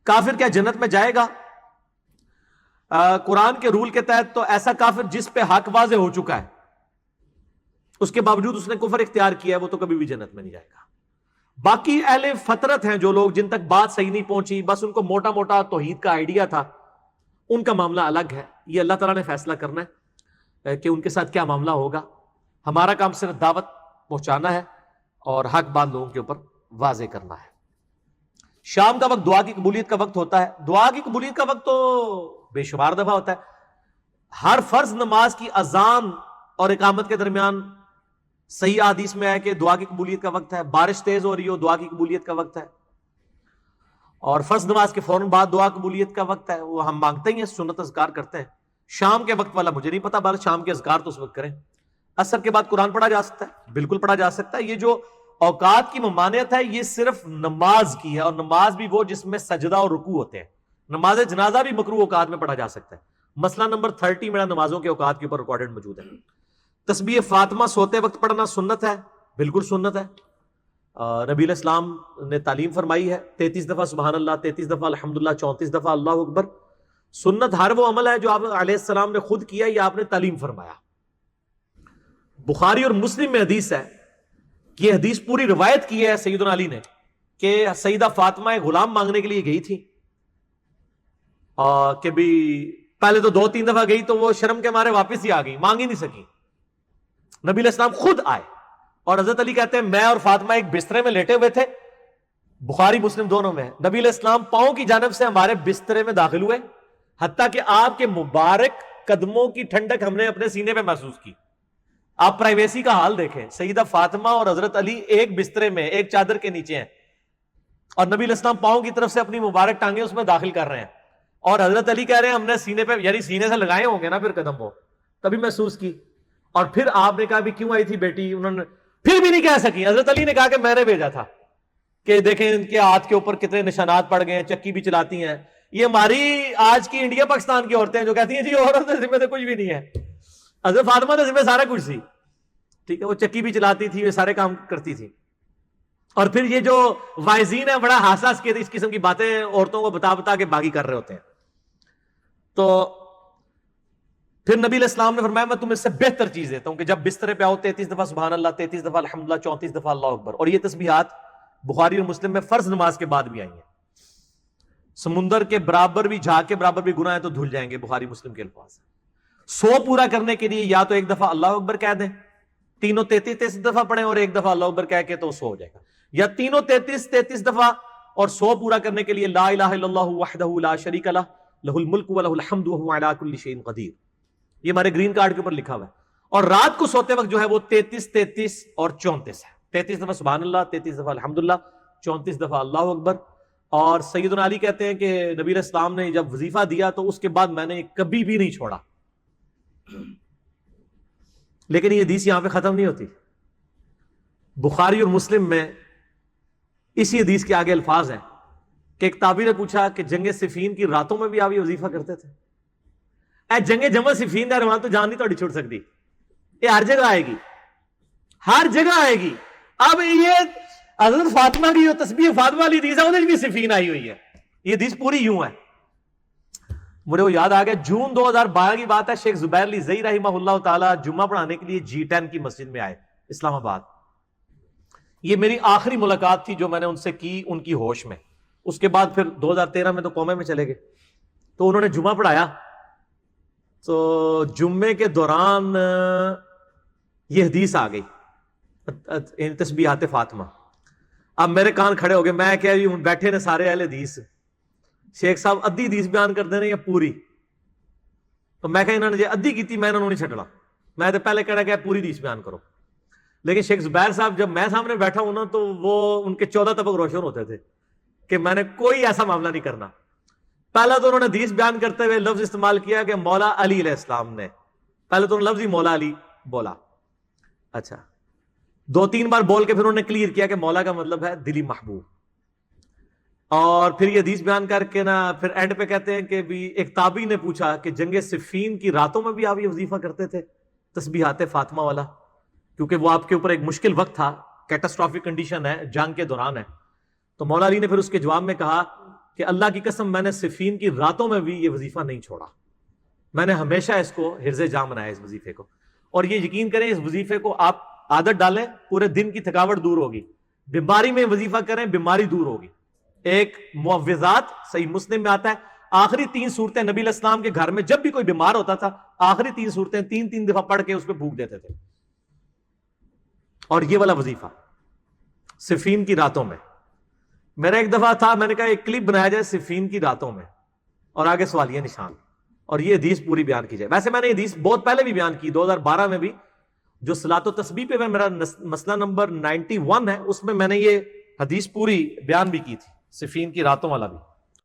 کافر کیا جنت میں جائے گا؟ قرآن کے رول کے تحت تو ایسا کافر جس پہ حق واضح ہو چکا ہے، اس کے باوجود اس نے کفر اختیار کیا ہے، وہ تو کبھی بھی جنت میں نہیں جائے گا۔ باقی اہل فطرت ہیں جو لوگ، جن تک بات صحیح نہیں پہنچی، بس ان کو موٹا موٹا توحید کا آئیڈیا تھا، ان کا معاملہ الگ ہے۔ یہ اللہ تعالیٰ نے فیصلہ کرنا ہے کہ ان کے ساتھ کیا معاملہ ہوگا۔ ہمارا کام صرف دعوت پہنچانا ہے اور حق بات لوگوں کے اوپر واضح کرنا ہے۔ شام کا وقت دعا کی قبولیت کا وقت ہوتا ہے۔ دعا کی قبولیت کا وقت تو بے شمار دفعہ ہوتا ہے۔ ہر فرض نماز کی اذان اور اقامت کے درمیان صحیح حدیث میں ہے کہ دعا کی قبولیت کا وقت ہے۔ بارش تیز ہو رہی ہو، دعا کی قبولیت کا وقت ہے۔ اور فرض نماز کے فوراً بعد دعا قبولیت کا وقت ہے، وہ ہم مانگتے ہی ہیں، سنت اذکار کرتے ہیں۔ شام کے وقت والا مجھے نہیں پتا، بہرحال شام کے اذکار تو اس وقت کریں۔ عصر کے بعد قرآن پڑھا جا سکتا ہے، بالکل پڑھا جا سکتا ہے۔ یہ جو اوقات کی ممانعت ہے یہ صرف نماز کی ہے، اور نماز بھی وہ جس میں سجدہ اور رکوع ہوتے ہیں۔ نماز جنازہ بھی مکروہ اوقات میں پڑھا جا سکتا ہے۔ مسئلہ نمبر 30 میرا نمازوں کے اوقات کے اوپر ریکارڈڈ موجود ہے۔ تسبیح فاطمہ سوتے وقت پڑھنا سنت ہے، بالکل سنت ہے۔ نبی علیہ السلام نے تعلیم فرمائی ہے 33 دفعہ سبحان اللہ، 33 دفعہ الحمدللہ، 34 دفعہ اللہ اکبر۔ سنت ہر وہ عمل ہے جو آپ علیہ السلام نے خود کیا یا آپ نے تعلیم فرمایا۔ بخاری اور مسلم میں حدیث ہے، یہ حدیث پوری روایت کی ہے سیدنا علی نے، کہ سیدہ فاطمہ ایک غلام مانگنے کے لیے گئی تھی، کہ بھی پہلے تو 2-3 دفعہ گئی تو وہ شرم کے مارے واپس ہی آ گئی، مانگ ہی نہیں سکی۔ نبی علیہ السلام خود آئے، اور حضرت علی کہتے ہیں میں اور فاطمہ ایک بسترے میں لیٹے ہوئے تھے، بخاری مسلم دونوں میں ہے۔ نبی علیہ السلام پاؤں کی جانب سے ہمارے بسترے میں داخل ہوئے، حتیٰ کہ آپ کے مبارک قدموں کی ٹھنڈک ہم نے اپنے سینے پہ محسوس کی۔ آپ پرائیویسی کا حال دیکھیں، سیدہ فاطمہ اور حضرت علی ایک بسترے میں ایک چادر کے نیچے ہیں، اور نبی علیہ السلام پاؤں کی طرف سے اپنی مبارک ٹانگیں اس میں داخل کر رہے ہیں، اور حضرت علی کہہ رہے ہیں ہم نے سینے پہ، یعنی سینے سے لگائے ہوں گے نا پھر قدم وہ، تبھی محسوس کی۔ اور پھر آپ نے کہا بھی کیوں آئی تھی بیٹی؟ انہوں نے پھر بھی نہیں کہہ سکی۔ حضرت علی نے کہا کہ میں نے بھیجا تھا، کہ دیکھیں ان کے ہاتھ کے اوپر کتنے نشانات پڑ گئے ہیں، چکی بھی چلاتی ہیں۔ یہ ہماری آج کی انڈیا پاکستان کی عورتیں جو کہتی ہیں جی عورت ذمہ سے کچھ بھی نہیں ہے، حضرت فاطمہ تو ذمہ سارا کچھ سی، ٹھیک ہے، وہ چکی بھی چلاتی تھی، وہ سارے کام کرتی تھی۔ اور پھر یہ جو وائزین ہیں بڑا حساس کے اس قسم کی باتیں عورتوں کو بتا بتا کے باغی کر رہے ہوتے ہیں۔ تو پھر نبی علیہ السلام نے فرمایا میں تمہیں اس سے بہتر چیز دیتا ہوں کہ جب بسترے پہ آؤ 33 دفعہ سبحان اللہ، 33 دفعہ الحمدللہ، 34 دفعہ اللہ اکبر۔ اور یہ تسبیحات بخاری اور مسلم میں فرض نماز کے بعد بھی آئی ہیں۔ سمندر کے برابر بھی، جھاگ کے برابر بھی گناہ ہے تو دھل جائیں گے، بخاری مسلم کے الفاظ۔ 100 پورا کرنے کے لیے یا تو ایک دفعہ اللہ اکبر کہہ دیں، تینوں 33 دفعہ پڑھیں، اور ایک دفعہ اللہ اکبر کہہ کے تو 100 ہو جائے گا، یا تینوں 33 دفعہ اور 100 پورا کرنے کے لیے لا الہ الا اللہ وحدہ لا شریک لہ لہ الملک ولہ الحمد وہو علی کل شیء قدیر۔ یہ ہمارے گرین کارڈ کے اوپر لکھا ہوا ہے۔ اور رات کو سوتے وقت جو ہے وہ 33 اور 34 ہے، 33 دفعہ سبحان اللہ، 33 دفعہ الحمدللہ، 34 دفعہ اللہ اکبر۔ اور سیدنا علی کہتے ہیں کہ نبی علیہ السلام نے جب وظیفہ دیا تو اس کے بعد میں نے کبھی بھی نہیں چھوڑا۔ لیکن یہ حدیث یہاں پہ ختم نہیں ہوتی۔ بخاری اور مسلم میں اسی حدیث کے آگے الفاظ ہیں کہ ایک تابعی نے پوچھا کہ جنگ صفین کی راتوں میں بھی آپ یہ وظیفہ کرتے تھے؟ اے جنگ جمع صفین دا روان تو جان نہیں توڑی چھوڑ سکتی، یہ ہر جگہ آئے گی، ہر جگہ آئے گی۔ اب یہ حضرت فاطمہ کی جو تسبیح فاطمہ والی حدیث ہے انہیں بھی صفین آئی ہوئی ہے، یہ حدیث پوری یوں ہے۔ مجھے وہ یاد آ گیا، جون 2012 کی بات ہے، شیخ زبیر علی زئی رحمہ اللہ تعالی جمعہ پڑھانے کے لیے G10 کی مسجد میں آئے اسلام آباد۔ یہ میری آخری ملاقات تھی جو میں نے ان سے کی ان کی ہوش میں۔ اس کے بعد پھر 2013 میں تو قومے میں چلے گئے، تو انہوں نے جمعہ پڑھایا، تو جمعے کے دوران یہ حدیث آ گئی تسبیحات فاطمہ۔ اب میرے کان کھڑے ہو گئے، میں کہہ رہی ہوں بیٹھے نے سارے اہل حدیث، شیخ صاحب ادھی حدیث بیان کر دے رہے ہیں یا پوری؟ تو میں کہ انہوں نے جو ادھی کی تھی میں انہوں نے نہیں چھڈنا، میں تو پہلے کہنا کہ پوری حدیث بیان کرو۔ لیکن شیخ زبیر صاحب جب میں سامنے بیٹھا ہوں نا تو وہ ان کے 14 طبق روشن ہوتے تھے کہ میں نے کوئی ایسا معاملہ نہیں کرنا۔ پہلا تو انہوں نے حدیث بیان کرتے ہوئے لفظ استعمال کیا کہ مولا علی علیہ السلام نے، پہلے تو لفظ ہی مولا علی بولا، اچھا 2-3 بار بول کے پھر انہوں نے کلیئر کیا کہ مولا کا مطلب ہے دلی محبوب۔ اور پھر یہ حدیث بیان کر کے نا پھر اینڈ پہ کہتے ہیں کہ بھی ایک تابعی نے پوچھا کہ جنگ صفین کی راتوں میں بھی آپ یہ وظیفہ کرتے تھے تسبیحات فاطمہ والا؟ کیونکہ وہ آپ کے اوپر ایک مشکل وقت تھا، کیٹاسٹرافک کنڈیشن ہے، جنگ کے دوران ہے۔ تو مولا علی نے پھر اس کے جواب میں کہا کہ اللہ کی قسم میں نے صفین کی راتوں میں بھی یہ وظیفہ نہیں چھوڑا، میں نے ہمیشہ اس کو حرز جام بنایا اس وظیفے کو. اور یہ یقین کریں اس وظیفے کو آپ عادت ڈالیں، پورے دن کی تھکاوٹ دور ہوگی. بیماری میں وظیفہ کریں، بیماری دور ہوگی. ایک معوذات صحیح مسلم میں آتا ہے، آخری 3 صورتیں نبی علیہ السلام کے گھر میں جب بھی کوئی بیمار ہوتا تھا آخری 3 صورتیں 3 دفعہ پڑھ کے اس پہ پھونک دیتے تھے. اور یہ والا وظیفہ صفین کی راتوں میں، میرا ایک دفعہ تھا، میں نے کہا ایک کلپ بنایا جائے صفین کی راتوں میں اور آگے سوالیہ نشان اور یہ حدیث پوری بیان کی جائے. ویسے میں نے حدیث بہت پہلے بھی بیان کی، 2012 میں بھی، جو صلاۃ و تسبیح پہ میرا مسئلہ نمبر 91 ہے، اس میں میں نے یہ حدیث پوری بیان بھی کی تھی، صفین کی راتوں والا بھی.